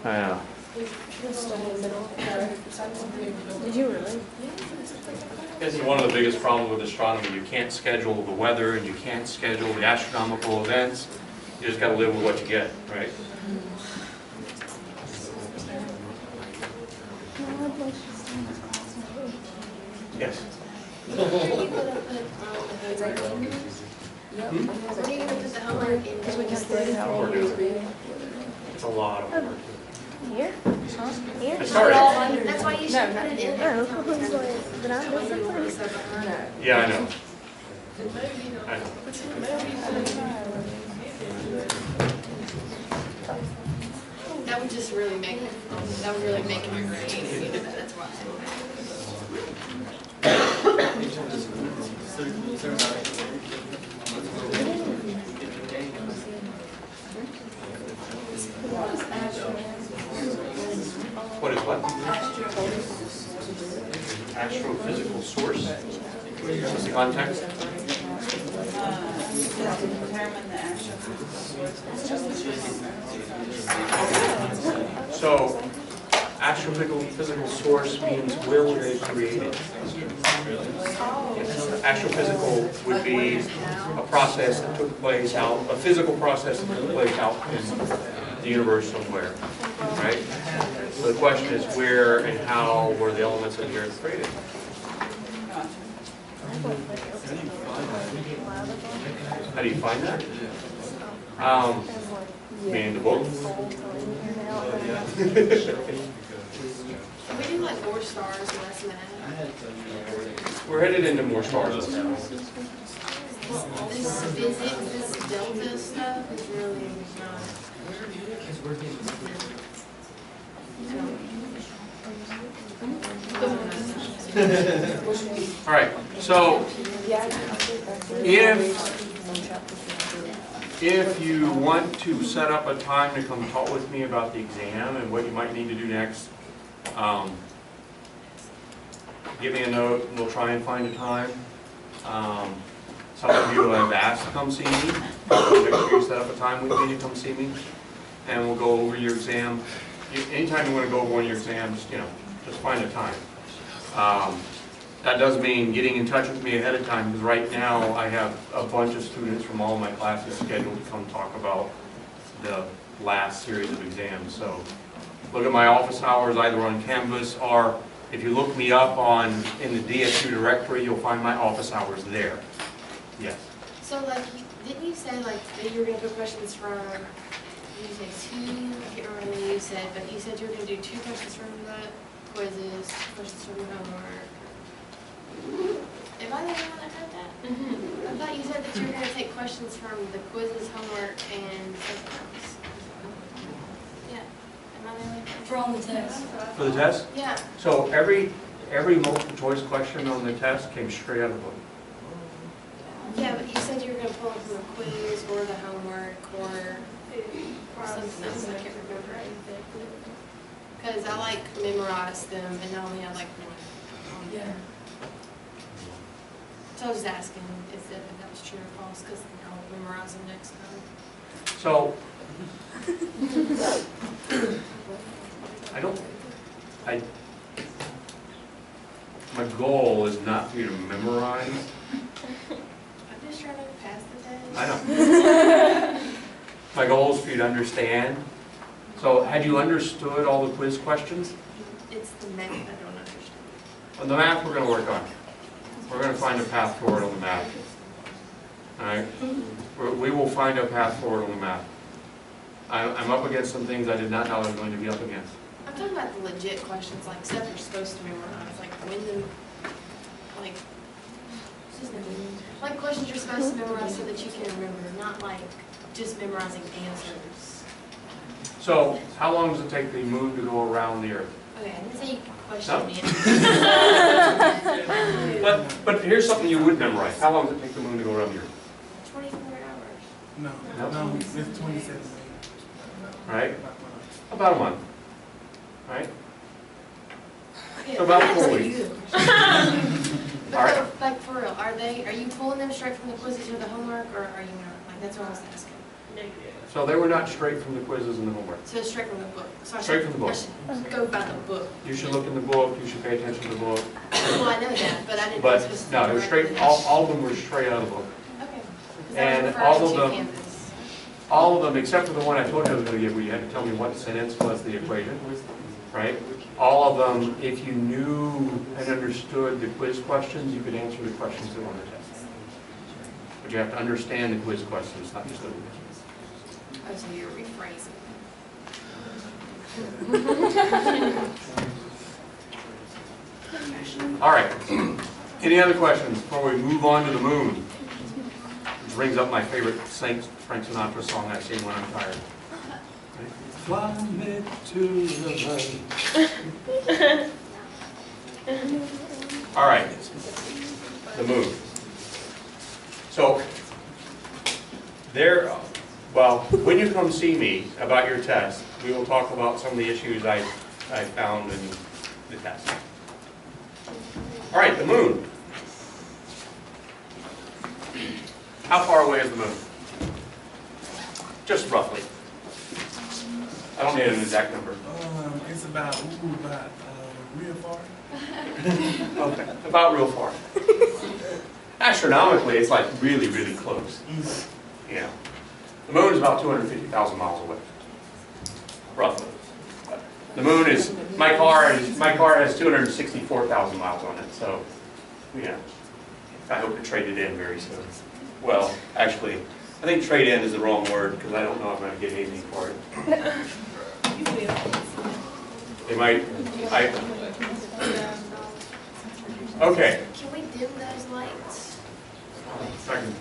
I know. Did you really? This is one of the biggest problems with astronomy. You can't schedule the weather and you can't schedule the astronomical events. You just got to live with what you get, right? Yes. Where are you going to put the homework in? It's a lot of work. Here? Here? I started. That's why you should put it in there. But I'm missing Yeah, I know. I know. That would just really make it, that would really make my grade if you did that, that's why. What is what? Astrophysical source? What's the context? Determine the astrophysical source. So, astrophysical source means where were they created? Astrophysical would be a process that took place out, a physical process that took place out in the universe somewhere, right? So the question is where and how were the elements of the earth created? How do you find that? In the book? Can we do like more stars and less math? We're headed into more stars. Well, this physics, this delta stuff is really not. All right, so if you want to set up a time to come talk with me about the exam and what you might need to do next, give me a note and we'll try and find a time. Some of you have asked to come see me. Make sure you set up a time with me to come see me, and we'll go over your exam. Anytime you want to go over one of your exams, just find a time. That does mean getting in touch with me ahead of time, because right now I have a bunch of students from all my classes scheduled to come talk about the last series of exams. So look at my office hours either on Canvas, or if you look me up in the DSU directory, you'll find my office hours there. Yes. So like, didn't you say like that you were going to put questions from, you say two, I can't remember what you said, but you said you were going to do 2 questions from the quizzes, questions from the homework. Am I the only one that heard that? I thought you said that you were going to take questions from the quizzes, homework, and something else. Yeah. Am I the only one? For all the tests. For the test? Yeah. So every multiple choice question on the test came straight out of the book. Yeah, but you said you were going to pull it from the quiz or the homework or something else. I can't remember. Because I like memorized them and I only had like 1 on there. So I was just asking if that was true or false, because I'll memorize them next time. So my goal is not for you to memorize. I'm just trying to pass the test. I know. My goal is for you to understand. So had you understood all the quiz questions? It's the math I don't understand. On the math we're going to work on. We're going to find a path forward on the math. All right? We will find a path forward on the math. I'm up against some things I did not know I was going to be up against. I'm talking about the legit questions, like stuff you're supposed to memorize, like when the, like questions you're supposed to memorize so that you can remember, not like just memorizing answers. So how long does it take the moon to go around the Earth? Okay, I didn't say you could question me. But here's something you would memorize. How long does it take the moon to go around the Earth? 24 hours. No, it's 27. Right? About a month. Right? Okay, So about let me 4 ask weeks. you a question. But All right. like for real, are you pulling them straight from the quizzes or the homework, or are you not? Like that's what I was asking. So they were not straight from the quizzes and the homework. So straight from the book. So I Straight should- from the book. I should go by the book. You should look in the book, you should pay attention to the book. Well, I know that, but I didn't know But, it was supposed to no, be it was straight, directly. all of them were straight out of the book. Okay. 'Cause I was And referring all of to them- Canvas. All of them, except for the one I told you I was gonna give, where you had to tell me what sentence was the equation, right? All of them, if you knew and understood the quiz questions, you could answer the questions that were on the test. But you have to understand the quiz questions, not just the Oh, so you're rephrasing. All right. Any other questions before we move on to the moon? Which brings up my favorite Frank Sinatra song I sing when I'm tired. Fly me to the moon. All right. The moon. So, well, when you come see me about your test, we will talk about some of the issues I found in the test. All right, the moon. How far away is the moon? Just roughly. I don't need an exact number. It's about real far. Okay, about real far. Astronomically, it's like really, really close. Yeah. The moon is about 250,000 miles away, roughly. The moon is, my car has 264,000 miles on it, so, yeah. I hope to trade it in very soon. Well, actually, I think trade in is the wrong word, because I don't know if I'm going to get anything for it. They might, okay. Can we dim those lights? So I can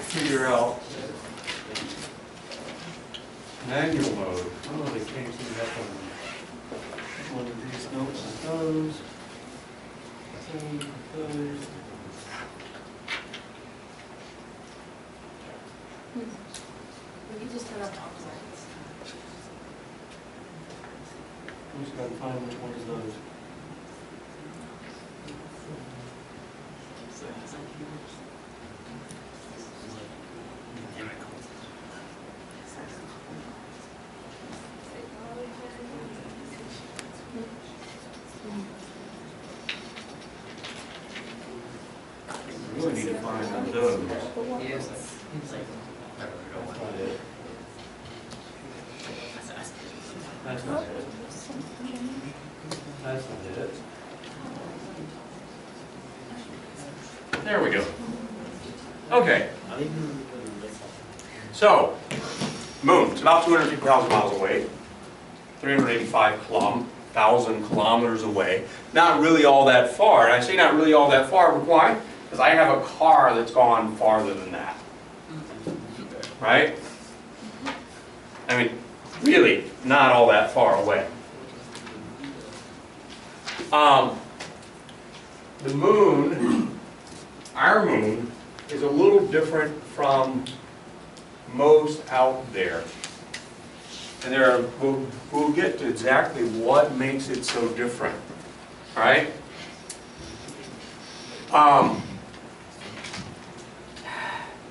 figure out manual mode. Oh, they can't see that one of these notes and those. Save those. We can just turn off all the lights. We just gotta find which one is those. We really need to find those. That's not it. That's not it. That's not it. There we go. Okay. So, moon, it's about 250,000 miles away, 385,000 kilometers away. Not really all that far. And I say not really all that far, but why? Because I have a car that's gone farther than that. Right? I mean, really, not all that far away. The moon, our moon, is a little different from most out there. And we'll get to exactly what makes it so different. All right?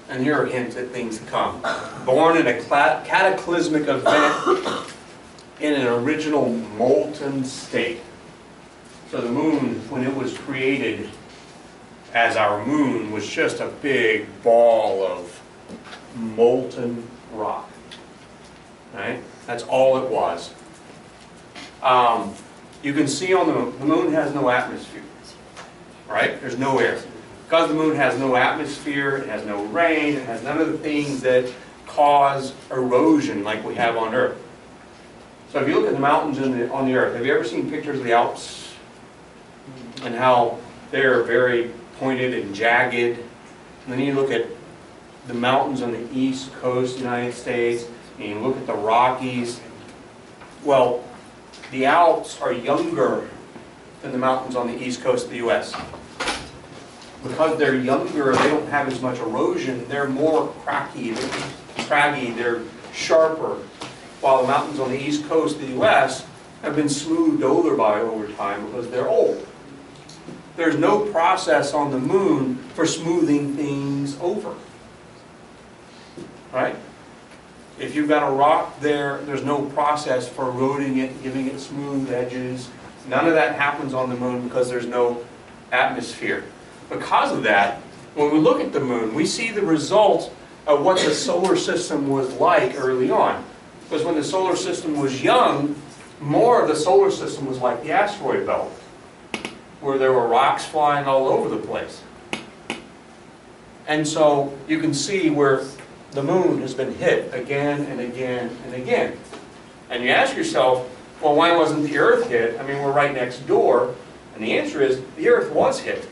And here are hints at things to come. Born in a cataclysmic event in an original molten state. So the moon, when it was created as our moon, was just a big ball of molten rock. Right? That's all it was. You can see on the moon has no atmosphere. Right? There's no air. Because the moon has no atmosphere, it has no rain, it has none of the things that cause erosion like we have on Earth. So if you look at the mountains on the Earth, have you ever seen pictures of the Alps? And how they're very pointed and jagged. And then you look at the mountains on the east coast of the United States, and you look at the Rockies. Well, the Alps are younger than the mountains on the east coast of the U.S. Because they're younger, they don't have as much erosion, they're more craggy, they're sharper. While the mountains on the east coast of the U.S. have been smoothed over time because they're old. There's no process on the moon for smoothing things over. Right? If you've got a rock there, there's no process for eroding it, giving it smooth edges. None of that happens on the moon because there's no atmosphere. Because of that, when we look at the moon, we see the results of what the solar system was like early on. Because when the solar system was young, more of the solar system was like the asteroid belt, where there were rocks flying all over the place. And so you can see where the moon has been hit again and again and again. And you ask yourself, well, why wasn't the Earth hit? I mean, we're right next door. And the answer is, the Earth was hit.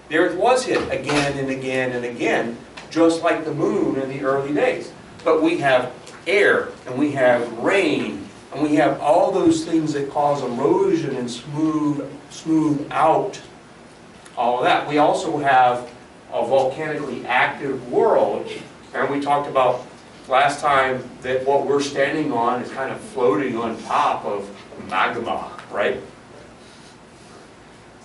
The Earth was hit again and again and again, just like the moon in the early days. But we have air, and we have rain, and we have all those things that cause erosion and smooth out all of that. We also have a volcanically active world, and we talked about last time that what we're standing on is kind of floating on top of magma, right?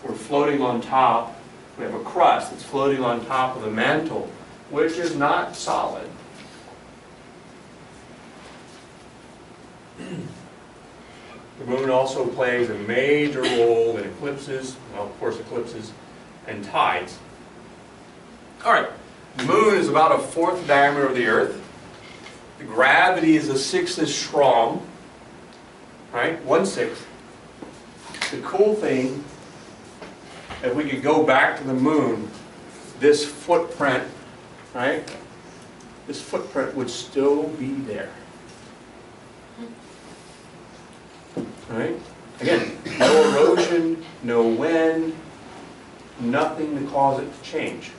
We're floating on top. We have a crust that's floating on top of the mantle, which is not solid. The moon also plays a major role in eclipses, well, of course, eclipses and tides. All right, the moon is about a fourth the diameter of the Earth. The gravity is a sixth as strong, right? 1/6. The cool thing, if we could go back to the moon, this footprint, right? This footprint would still be there. Right? Again, no erosion, no wind, nothing to cause it to change.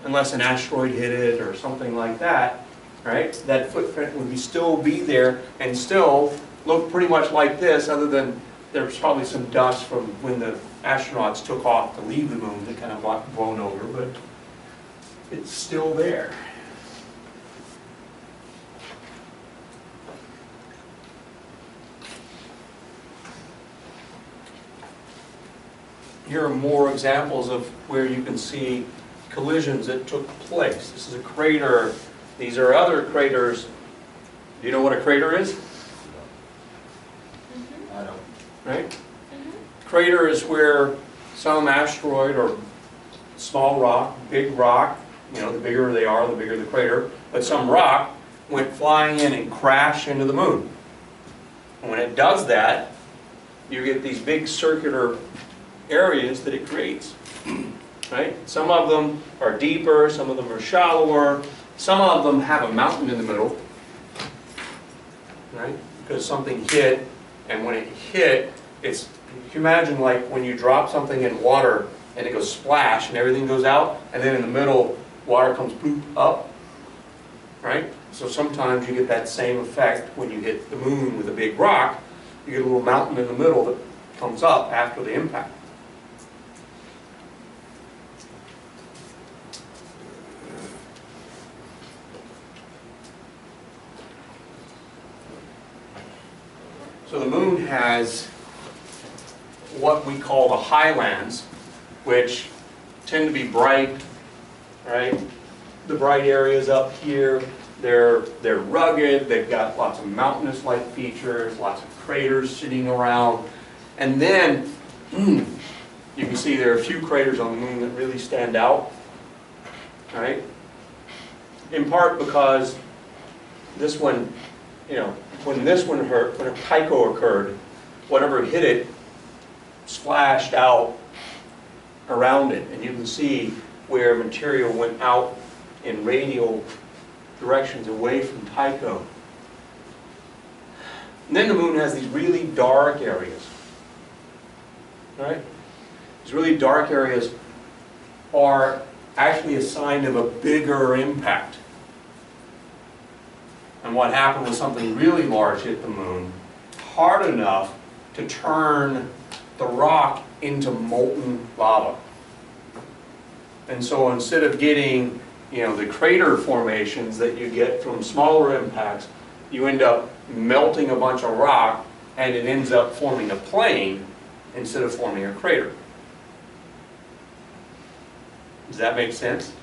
Unless an asteroid hit it or something like that, right? That footprint would still be there and still look pretty much like this, other than there's probably some dust from when the astronauts took off to leave the moon that kind of got blown over, but it's still there. Here are more examples of where you can see collisions that took place. This is a crater. These are other craters. Do you know what a crater is? I don't. Right? Crater is where some asteroid or small rock, big rock, you know, the bigger they are, the bigger the crater, but some rock went flying in and crashed into the moon. And when it does that, you get these big circular areas that it creates. Right? Some of them are deeper, some of them are shallower, some of them have a mountain in the middle. Right? Because something hit, and when it hit, it's, you can imagine like when you drop something in water and it goes splash and everything goes out, and then in the middle, water comes bloop up. Right? So sometimes you get that same effect when you hit the moon with a big rock. You get a little mountain in the middle that comes up after the impact. So the moon has what we call the highlands, which tend to be bright, right? The bright areas up here, they're rugged, they've got lots of mountainous-like features, lots of craters sitting around. And then you can see there are a few craters on the moon that really stand out, right? In part because this one, you know, when this one hurt, when a Tycho occurred, whatever hit it splashed out around it. And you can see where material went out in radial directions away from Tycho. And then the moon has these really dark areas. Right? These really dark areas are actually a sign of a bigger impact. And what happened was something really large hit the moon, hard enough to turn the rock into molten lava. And so instead of getting, you know, the crater formations that you get from smaller impacts, you end up melting a bunch of rock and it ends up forming a plain instead of forming a crater. Does that make sense?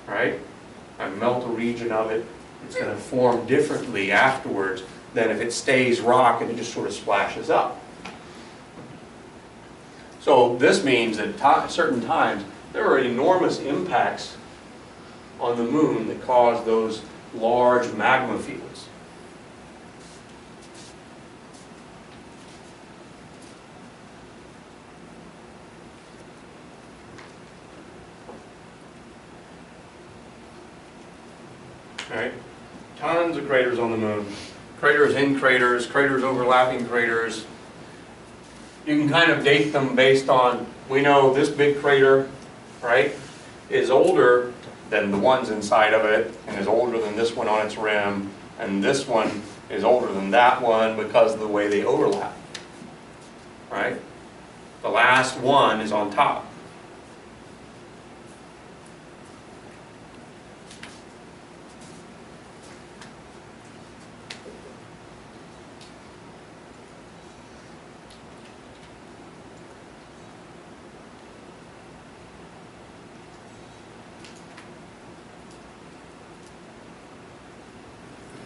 Right? and melt a region of it, it's going to form differently afterwards than if it stays rock and it just sort of splashes up. So this means that at certain times there are enormous impacts on the moon that cause those large magma fields. Right? Tons of craters on the moon. Craters in craters, craters overlapping craters. You can kind of date them based on, we know this big crater, right, is older than the ones inside of it, and is older than this one on its rim, and this one is older than that one because of the way they overlap. Right? The last one is on top.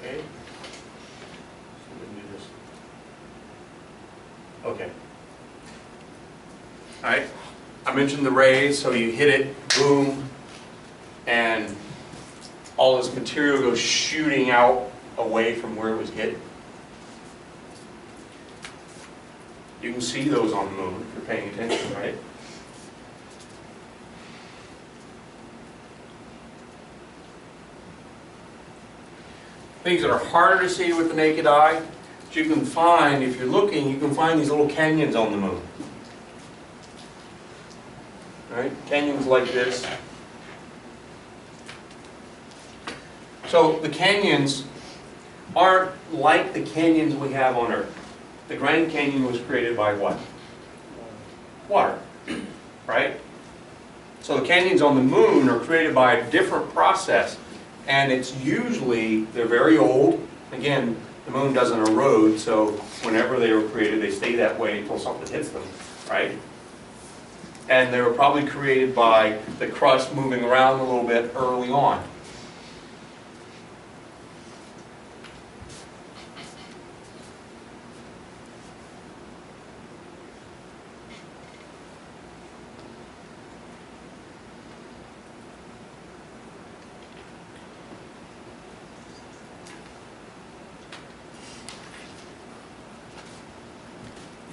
Okay. So let me just. Okay. All right. I mentioned the rays, so you hit it, boom, and all this material goes shooting out away from where it was hit. You can see those on the moon if you're paying attention, right? Things that are harder to see with the naked eye, but you can find, if you're looking, you can find these little canyons on the moon. Right? Canyons like this. So the canyons aren't like the canyons we have on Earth. The Grand Canyon was created by what? Water. Right? So the canyons on the moon are created by a different process. And it's usually, they're very old. Again, the moon doesn't erode, so whenever they were created, they stay that way until something hits them, right? And they were probably created by the crust moving around a little bit early on.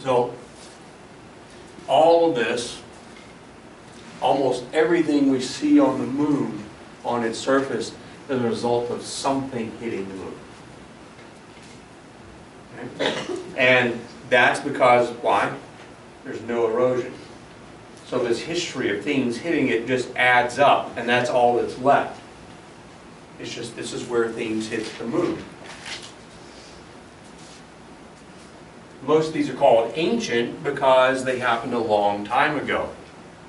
So, all of this, almost everything we see on the moon, on its surface, is a result of something hitting the moon. Okay? And that's because, why? There's no erosion. So this history of things hitting it just adds up, and that's all that's left. It's just, this is where things hit the moon. Most of these are called ancient because they happened a long time ago.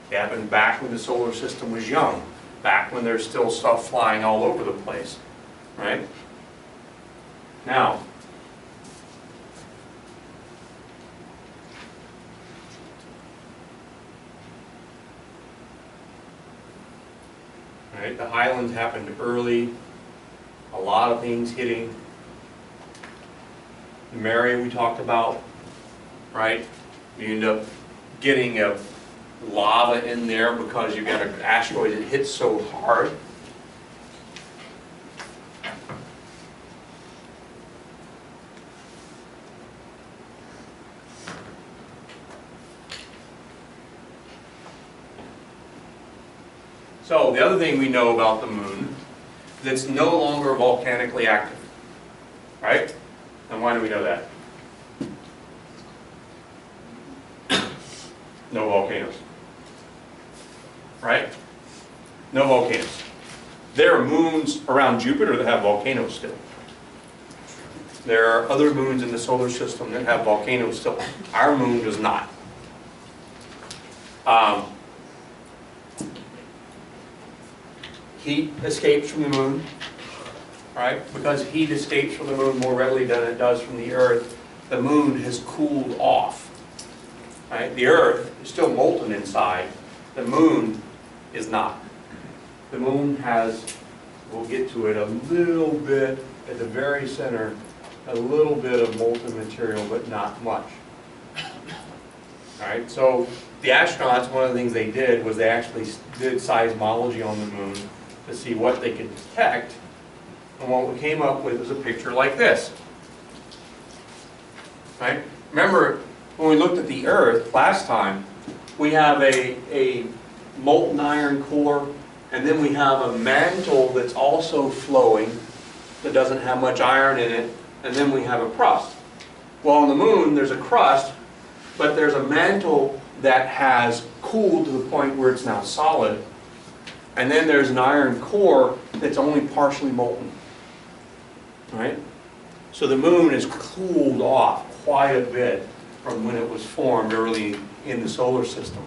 They happened back when the solar system was young, back when there's still stuff flying all over the place, right? Now, right, the highlands happened early, a lot of things hitting. The Mary we talked about, right? You end up getting a lava in there because you got an asteroid that hits so hard. So the other thing we know about the moon is it's no longer volcanically active, right? And why do we know that? No volcanoes. Right? No volcanoes. There are moons around Jupiter that have volcanoes still. There are other moons in the solar system that have volcanoes still. Our moon does not. Heat escapes from the moon. Right? Because heat escapes from the moon more readily than it does from the Earth, the moon has cooled off. Right? The Earth is still molten inside. The moon is not. The moon has we'll get to it, a little bit at the very center, a little bit of molten material, but not much. All right, so the astronauts, one of the things they did was they actually did seismology on the moon to see what they could detect, and what we came up with was a picture like this. Right? Remember, when we looked at the Earth last time, we have a molten iron core, and then we have a mantle that's also flowing, that doesn't have much iron in it, and then we have a crust. Well, on the moon, there's a crust, but there's a mantle that has cooled to the point where it's now solid, and then there's an iron core that's only partially molten. Right? So the moon is cooled off quite a bit from when it was formed early in the solar system.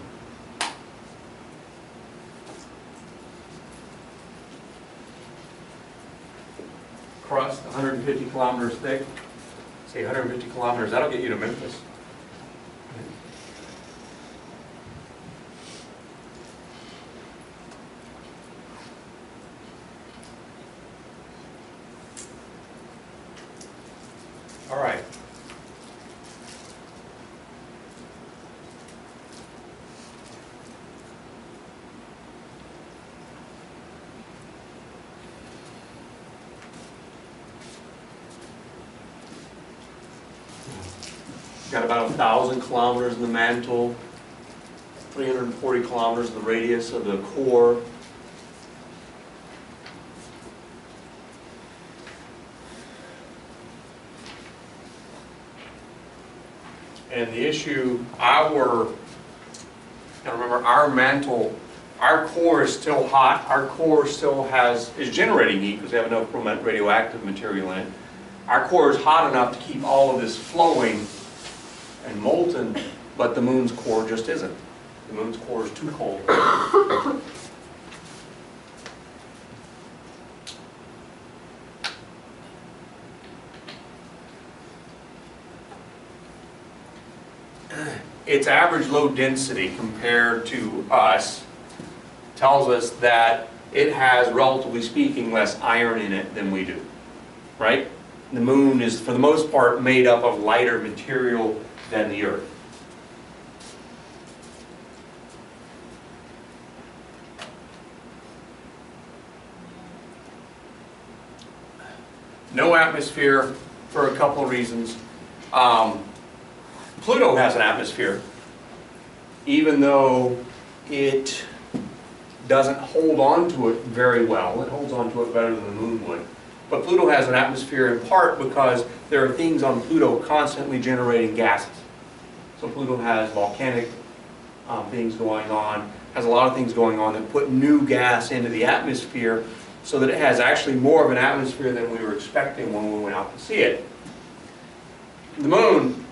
Crust, 150 kilometers thick. Say 150 kilometers, that'll get you to Memphis. All right. Got about 1,000 kilometers in the mantle, 340 kilometers in the radius of the core. And the issue, now remember, our mantle, our core is still hot. Our core still is generating heat because we have enough radioactive material in it. Our core is hot enough to keep all of this flowing and molten, but the moon's core just isn't. The moon's core is too cold. Its average low density compared to us tells us that it has, relatively speaking, less iron in it than we do, right? The moon is, for the most part, made up of lighter material than the Earth. No atmosphere for a couple of reasons. Pluto has an atmosphere, even though it doesn't hold on to it very well. It holds on to it better than the moon would. But Pluto has an atmosphere in part because there are things on Pluto constantly generating gases. So Pluto has volcanic things going on, has a lot of things going on that put new gas into the atmosphere so that it has actually more of an atmosphere than we were expecting when we went out to see it. The moon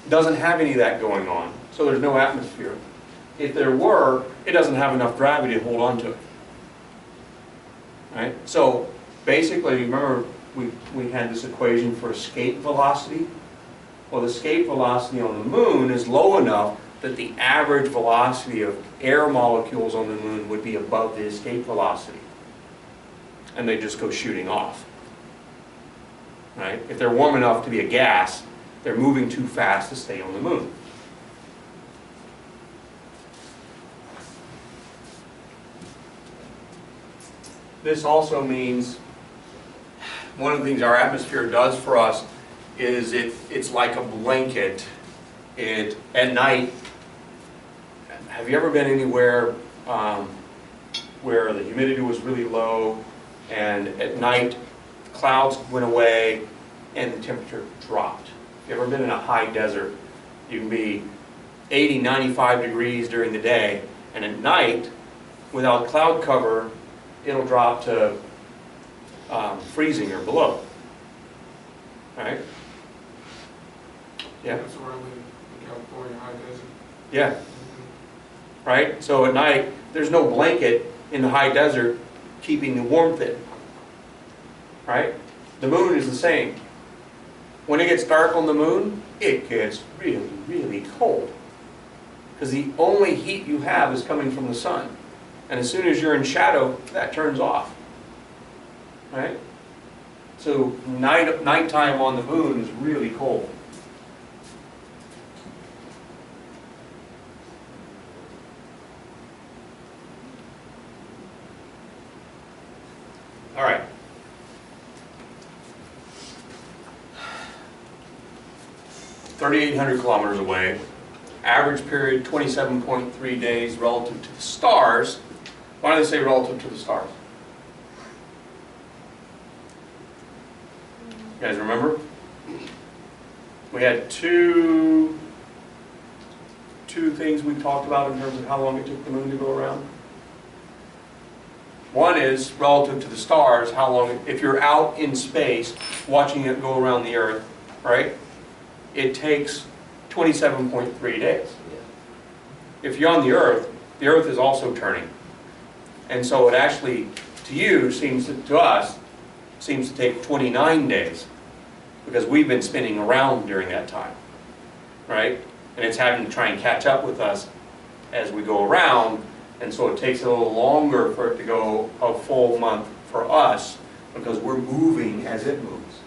doesn't have any of that going on, so there's no atmosphere. If there were, it doesn't have enough gravity to hold on to it. Right? So basically, remember we had this equation for escape velocity? Well, the escape velocity on the moon is low enough that the average velocity of air molecules on the moon would be above the escape velocity. And they just go shooting off. Right? If they're warm enough to be a gas, they're moving too fast to stay on the moon. This also means one of the things our atmosphere does for us is it's like a blanket. At night, have you ever been anywhere where the humidity was really low and at night clouds went away and the temperature dropped? If you've ever been in a high desert, you can be 80, 95 degrees during the day, and at night, without cloud cover, it'll drop to freezing or below. Right? Yeah? That's where I live, in California, high desert. Yeah. Right? So at night, there's no blanket in the high desert keeping the warmth in. Right? The moon is the same. When it gets dark on the moon, it gets really, really cold. Because the only heat you have is coming from the sun. And as soon as you're in shadow, that turns off. right? So nighttime on the moon is really cold. All right. (3,800 kilometers away). Average period 27.3 days relative to the stars. Why do they say relative to the stars? You guys remember? We had two things we talked about in terms of how long it took the moon to go around. One is relative to the stars, how long, if you're out in space watching it go around the Earth, right? It takes 27.3 days. If you're on the Earth is also turning. And so it actually, to you, to us, seems to take 29 days. Because we've been spinning around during that time, right? And it's having to try and catch up with us as we go around, and so it takes a little longer for it to go a full month for us, because we're moving as it moves.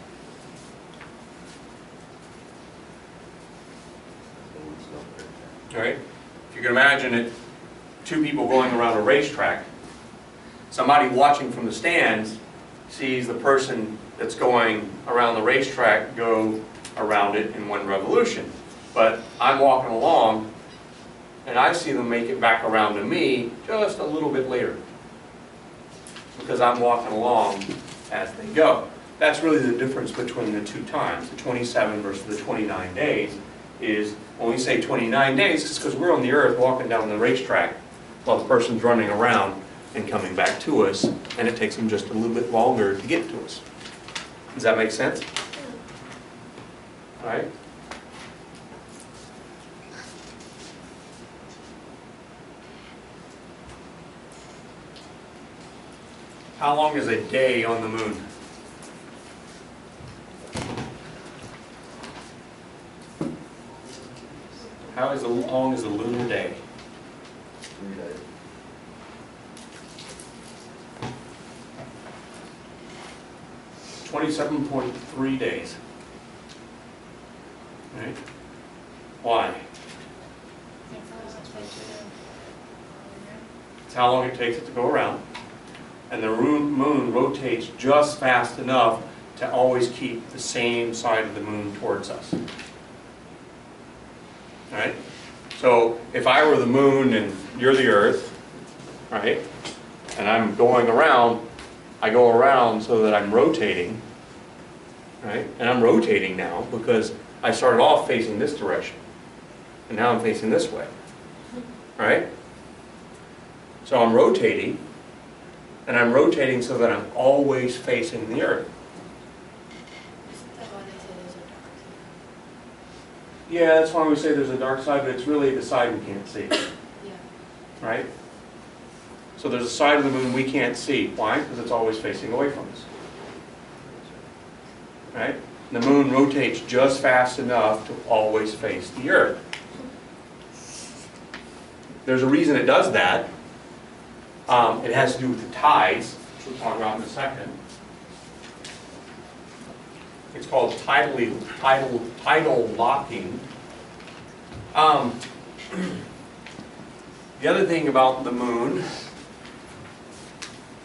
All right? If you can imagine it, two people going around a racetrack, somebody watching from the stands sees the person that's going around the racetrack go around it in one revolution. But I'm walking along and I see them make it back around to me just a little bit later, because I'm walking along as they go. That's really the difference between the two times, the 27 versus the 29 days, is when we say 29 days, it's because we're on the Earth walking down the racetrack while the person's running around and coming back to us, and it takes them just a little bit longer to get to us. Does that make sense? All right? How long is a day on the moon? How long is a lunar day? 3 days. 27.3 days. Right? Why? It's how long it takes it to go around. And the moon rotates just fast enough to always keep the same side of the moon towards us. Right? So if I were the moon and you're the Earth, right, and I'm going around, I go around so that I'm rotating, right? And I'm rotating now because I started off facing this direction, and now I'm facing this way, right? So I'm rotating, and I'm rotating so that I'm always facing the Earth. That's why they say there's a dark side. Yeah, that's why we say there's a dark side, but it's really the side we can't see, Yeah. right? So there's a side of the moon we can't see. Why? Because it's always facing away from us. Right? The moon rotates just fast enough to always face the Earth. There's a reason it does that. It has to do with the tides, which we'll talk about in a second. It's called tidal locking. The other thing about the moon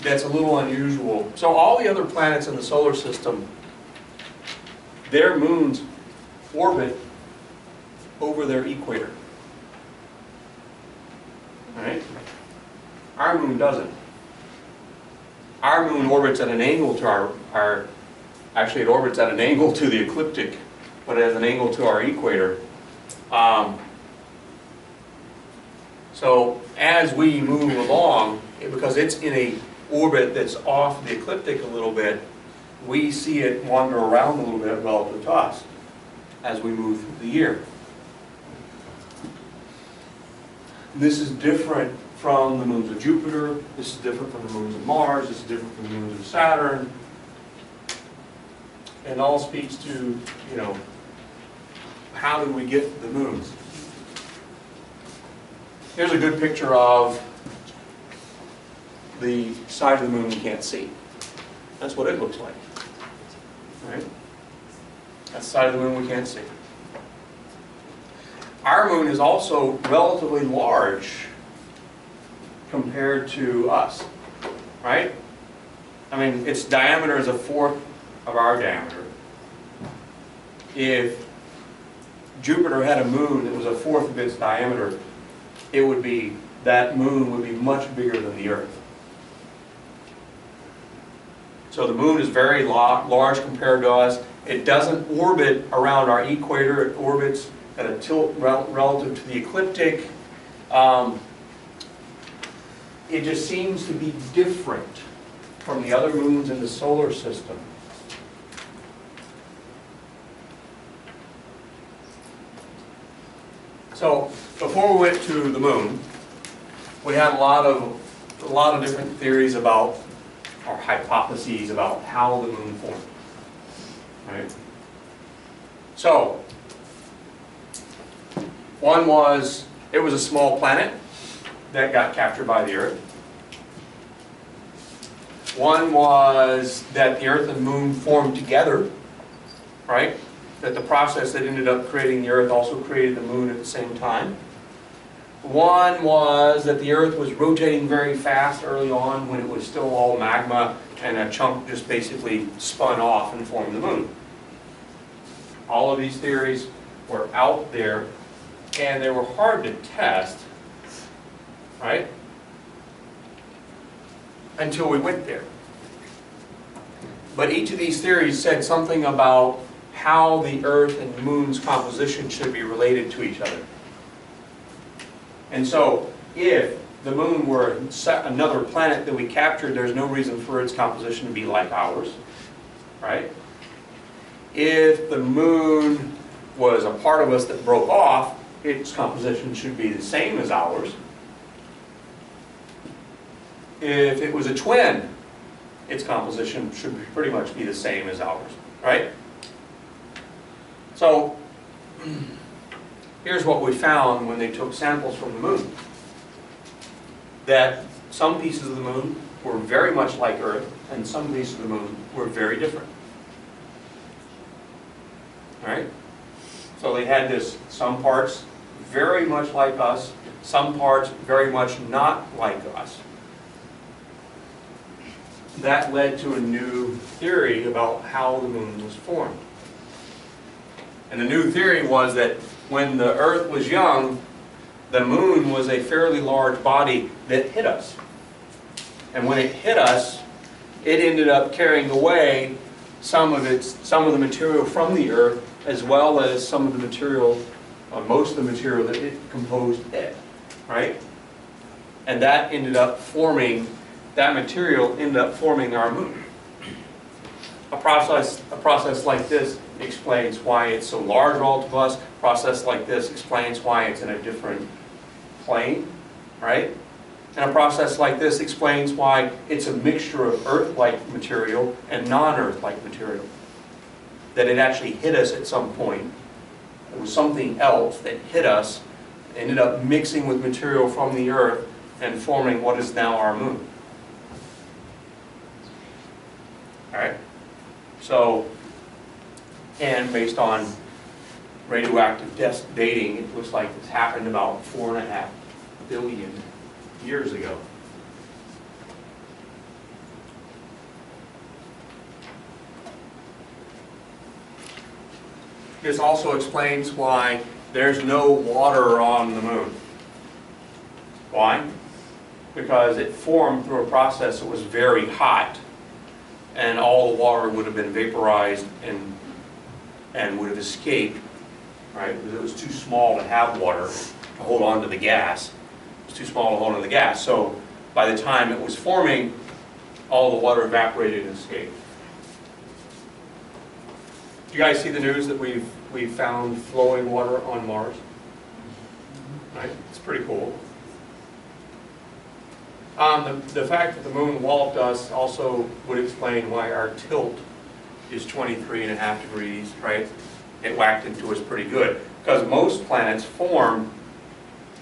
that's a little unusual. So all the other planets in the solar system, their moons orbit over their equator. Right? Our moon doesn't. Our moon orbits at an angle to actually it orbits at an angle to the ecliptic, but it has an angle to our equator. So as we move along, because it's in a orbit that's off the ecliptic a little bit, we see it wander around a little bit relative to us as we move through the year. This is different from the moons of Jupiter. This is different from the moons of Mars. This is different from the moons of Saturn. And all speaks to, how do we get the moons? Here's a good picture of the side of the moon we can't see. That's what it looks like. Right? That's the side of the moon we can't see. Our moon is also relatively large compared to us, right? I mean, its diameter is a fourth of our diameter. If Jupiter had a moon that was a fourth of its diameter, that moon would be much bigger than the Earth. So the moon is very large compared to us. It doesn't orbit around our equator. It orbits at a tilt relative to the ecliptic. It just seems to be different from the other moons in the solar system. So before we went to the moon, we had a lot of different theories about, or hypotheses about how the moon formed. Right? So one was it was a small planet that got captured by the Earth. One was that the Earth and the moon formed together, right? That the process that ended up creating the Earth also created the moon at the same time. One was that the Earth was rotating very fast early on when it was still all magma and a chunk just basically spun off and formed the moon. All of these theories were out there and they were hard to test, right? Until we went there. But each of these theories said something about how the Earth and the moon's composition should be related to each other. And so, if the moon were another planet that we captured, there's no reason for its composition to be like ours, right? If the moon was a part of us that broke off, its composition should be the same as ours. If it was a twin, its composition should pretty much be the same as ours, right? So, here's what we found when they took samples from the moon. That some pieces of the moon were very much like Earth, and some pieces of the moon were very different. Alright? So they had some parts very much like us, some parts very much not like us. That led to a new theory about how the moon was formed. And the new theory was that when the Earth was young, the moon was a fairly large body that hit us. And when it hit us, it ended up carrying away some of the material from the Earth, as well as some of the material, most of the material that it composed it, right? And that material ended up forming our moon. A process like this explains why it's so large relative to us. A process like this explains why it's in a different plane, right? And a process like this explains why it's a mixture of Earth-like material and non-Earth-like material. That it actually hit us at some point. It was something else that hit us, ended up mixing with material from the Earth and forming what is now our moon. Alright? So, and based on radioactive dating, it looks like it's happened about 4.5 billion years ago. This also explains why there's no water on the moon. Why? Because it formed through a process that was very hot, and all the water would have been vaporized and would have escaped, right? Because it was too small to have water to hold on to the gas. It was too small to hold on to the gas. So by the time it was forming, all the water evaporated and escaped. Do you guys see the news that we've found flowing water on Mars? Right? It's pretty cool. The fact that the moon walloped us also would explain why our tilt is 23.5 degrees, right? It whacked into us pretty good. Because most planets form,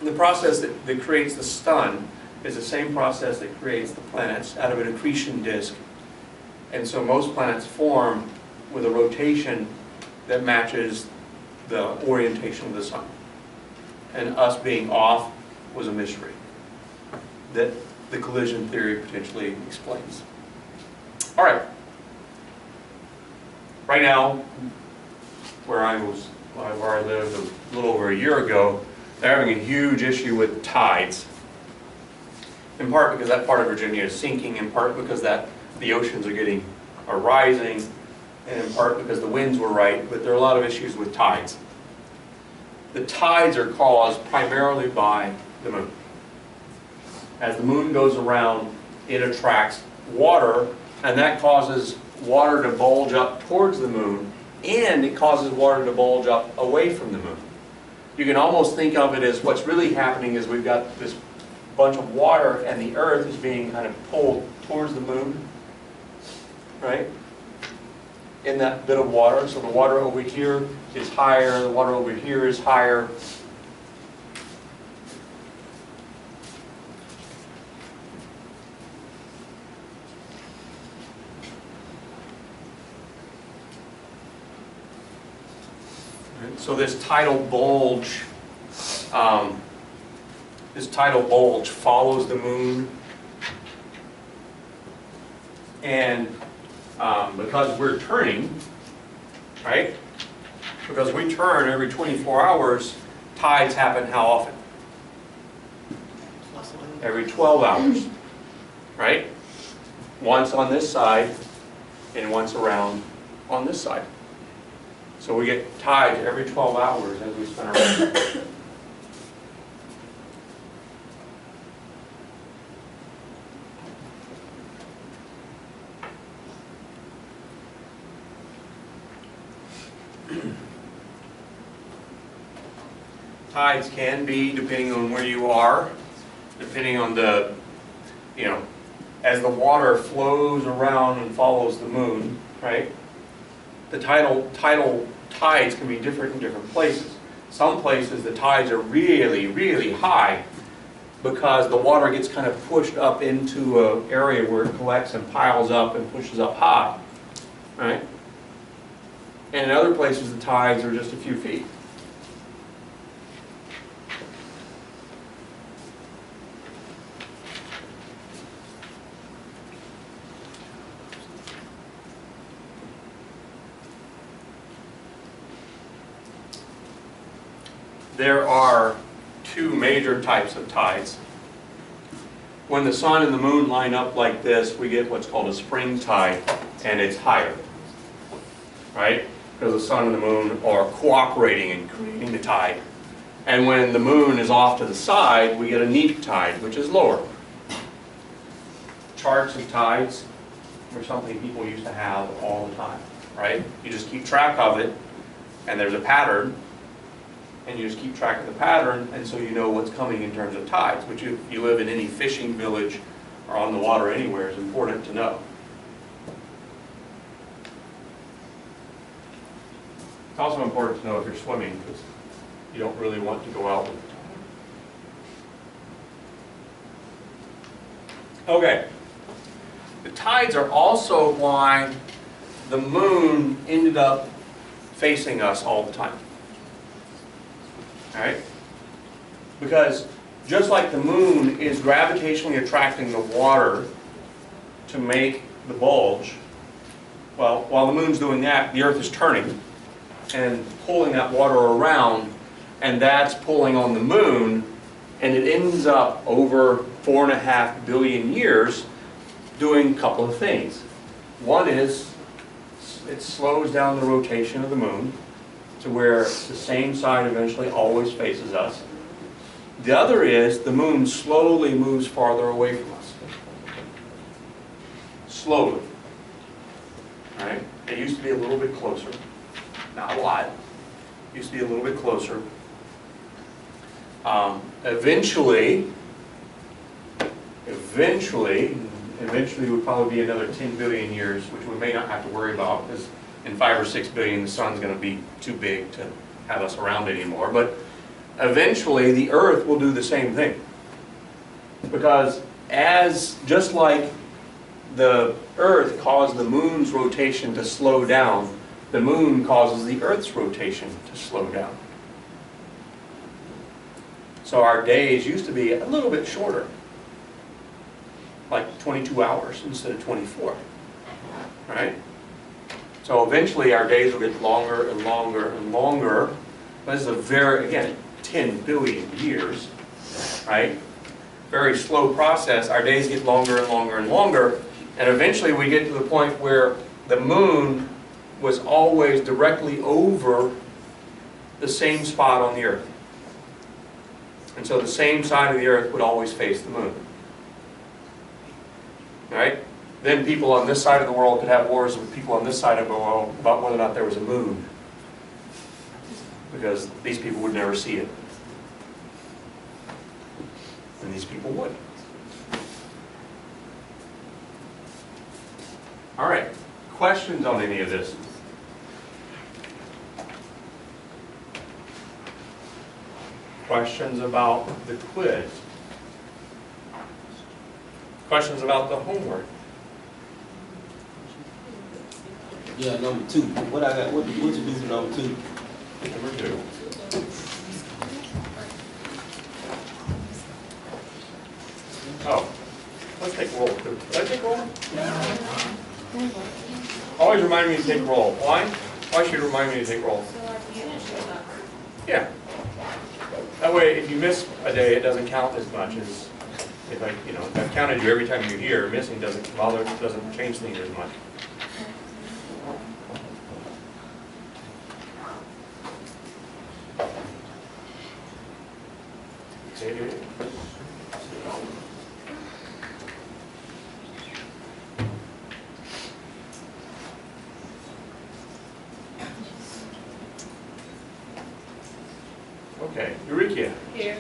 the process that creates the sun is the same process that creates the planets out of an accretion disk And so most planets form with a rotation that matches the orientation of the sun. And us being off was a mystery that the collision theory potentially explains. All right. Right now, where I lived a little over a year ago, they're having a huge issue with tides. In part because that part of Virginia is sinking, in part because the oceans are rising, and in part because the winds were right, but there are a lot of issues with tides. The tides are caused primarily by the moon. As the moon goes around, it attracts water, and that causes water to bulge up towards the moon, and it causes water to bulge up away from the moon. You can almost think of it as what's really happening is we've got this bunch of water, and the Earth is being kind of pulled towards the moon, right? In that bit of water. So the water over here is higher, the water over here is higher. So this tidal bulge follows the moon, and because we're turning, right? Because we turn every 24 hours, tides happen how often? Every 12 hours, right? Once on this side, and once around on this side. So we get tides every 12 hours as we spin around. Tides can be, depending on where you are, depending on the, as the water flows around and follows the moon, right? The tidal tides can be different in different places. Some places the tides are really, really high because the water gets kind of pushed up into an area where it collects and piles up and pushes up high, right? And in other places the tides are just a few feet. There are two major types of tides. When the sun and the moon line up like this, we get what's called a spring tide, and it's higher, right? Because the sun and the moon are cooperating in creating the tide. And when the moon is off to the side, we get a neap tide, which is lower. Charts of tides are something people used to have all the time, right? You just keep track of it, and there's a pattern, and you just keep track of the pattern, and so you know what's coming in terms of tides, which if you live in any fishing village or on the water anywhere is important to know. It's also important to know if you're swimming, because you don't really want to go out with the tide. Okay. The tides are also why the moon ended up facing us all the time. Alright? Because just like the moon is gravitationally attracting the water to make the bulge, well, while the moon's doing that, the Earth is turning and pulling that water around, and that's pulling on the moon, and it ends up over 4.5 billion years doing a couple of things. One is it slows down the rotation of the moon to where the same side eventually always faces us. The other is the moon slowly moves farther away from us. Slowly. All right? It used to be a little bit closer. Not a lot. It used to be a little bit closer. Eventually would probably be another 10 billion years, which we may not have to worry about, because in 5 or 6 billion, the sun's going to be too big to have us around anymore. But eventually, the Earth will do the same thing. Because just like the Earth caused the moon's rotation to slow down, the moon causes the Earth's rotation to slow down. So our days used to be a little bit shorter, like 22 hours instead of 24, right? So eventually our days will get longer and longer and longer. This is a very, again, 10 billion years, right? Very slow process. Our days get longer and longer and longer, and eventually we get to the point where the moon was always directly over the same spot on the Earth. And so the same side of the Earth would always face the moon. Right? Then people on this side of the world could have wars with people on this side of the world about whether or not there was a moon. Because these people would never see it. And these people would. All right. Questions on any of this? Questions about the quiz? Questions about the homework? Yeah, number 2. What I got? What you do for number 2? Number 2. Oh, let's take roll. Did I take roll? Always remind me to take roll. Why? Why should you remind me to take roll? Yeah. That way, if you miss a day, it doesn't count as much as if I've counted you every time you're here. Missing doesn't change things as much. Okay, Eureka. Here.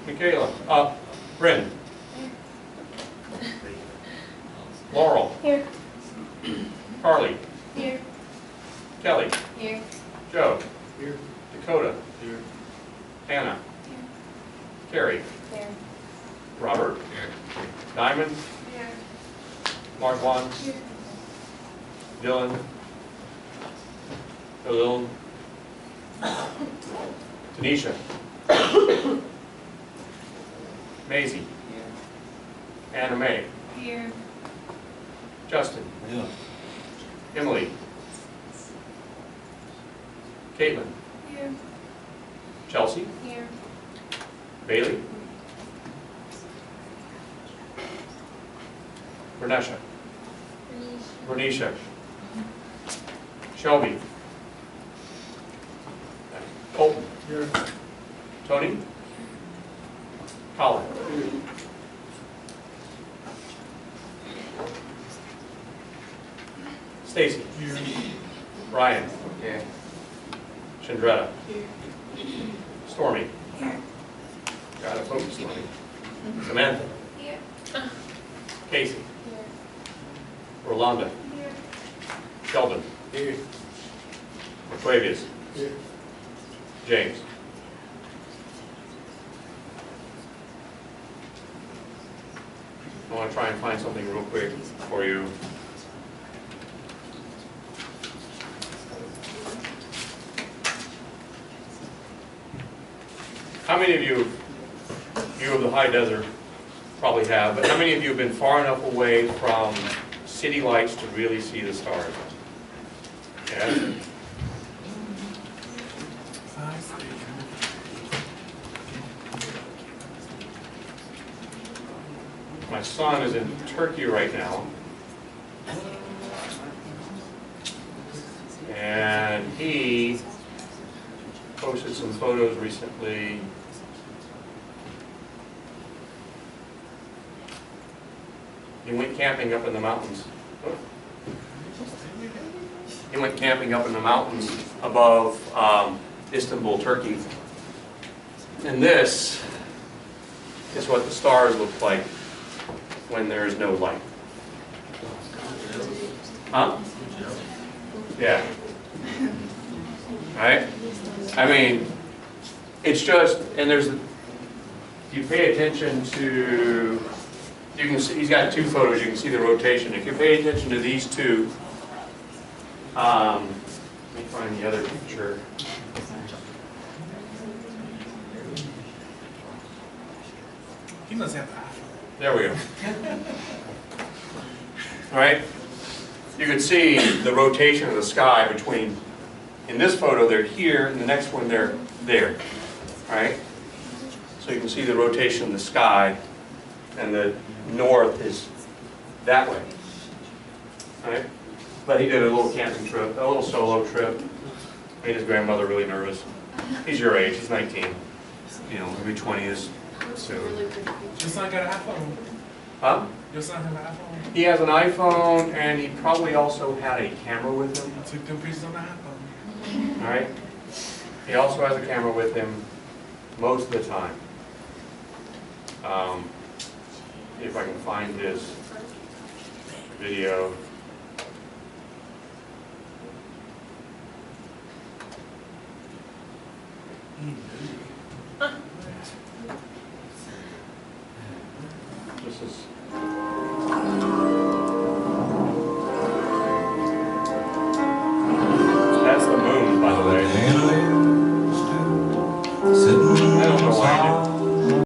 Michaela. Bryn. Laurel. Here. Carly. Here. Kelly. Here. Joe. Here. Dakota. Here. Hannah. Here. Carrie. Here. Robert. Here. Diamond. Here. Marquand. Here. Dylan. Khalil. Tanisha. Maisie. Anna Mae. Here. Justin. Yeah. Emily. Caitlin. Here. Chelsea. Here. Bailey. Vernesha. Vernisha. Shelby. Colton. Here. Tony. Colin. Stacy. Ryan. Yeah. Chandretta. Stormy. Got a focus, Stormy. Samantha. Here. Casey. Here. Rolanda. Here. Sheldon. Here. Aquavius. Here. James. I want to try and find something real quick for you. How many of you of the high desert probably have, but how many of you have been far enough away from city lights to really see the stars? Yeah? My son is in Turkey right now, and he posted some photos recently. He went camping up in the mountains. He went camping up in the mountains above Istanbul, Turkey. And this is what the stars look like when there is no light. Huh? Yeah. Right? I mean, it's just, and there's, you pay attention to You can see, he's got two photos, you can see the rotation. If you pay attention to these two, let me find the other picture. He must have the iPhone. There we go. All right, you can see the rotation of the sky between, in this photo they're here, and the next one they're there. All right, so you can see the rotation of the sky, and the north is that way. All right, but he did a little camping trip, a little solo trip. Made his grandmother really nervous. He's your age, he's 19. You know, maybe 20 is soon. Really pretty picture. Your son got an iPhone. Huh? Your son have an iPhone. He has an iPhone, and he probably also had a camera with him. I took them pictures on the iPhone. All right. He also has a camera with him most of the time. If I can find his video. This is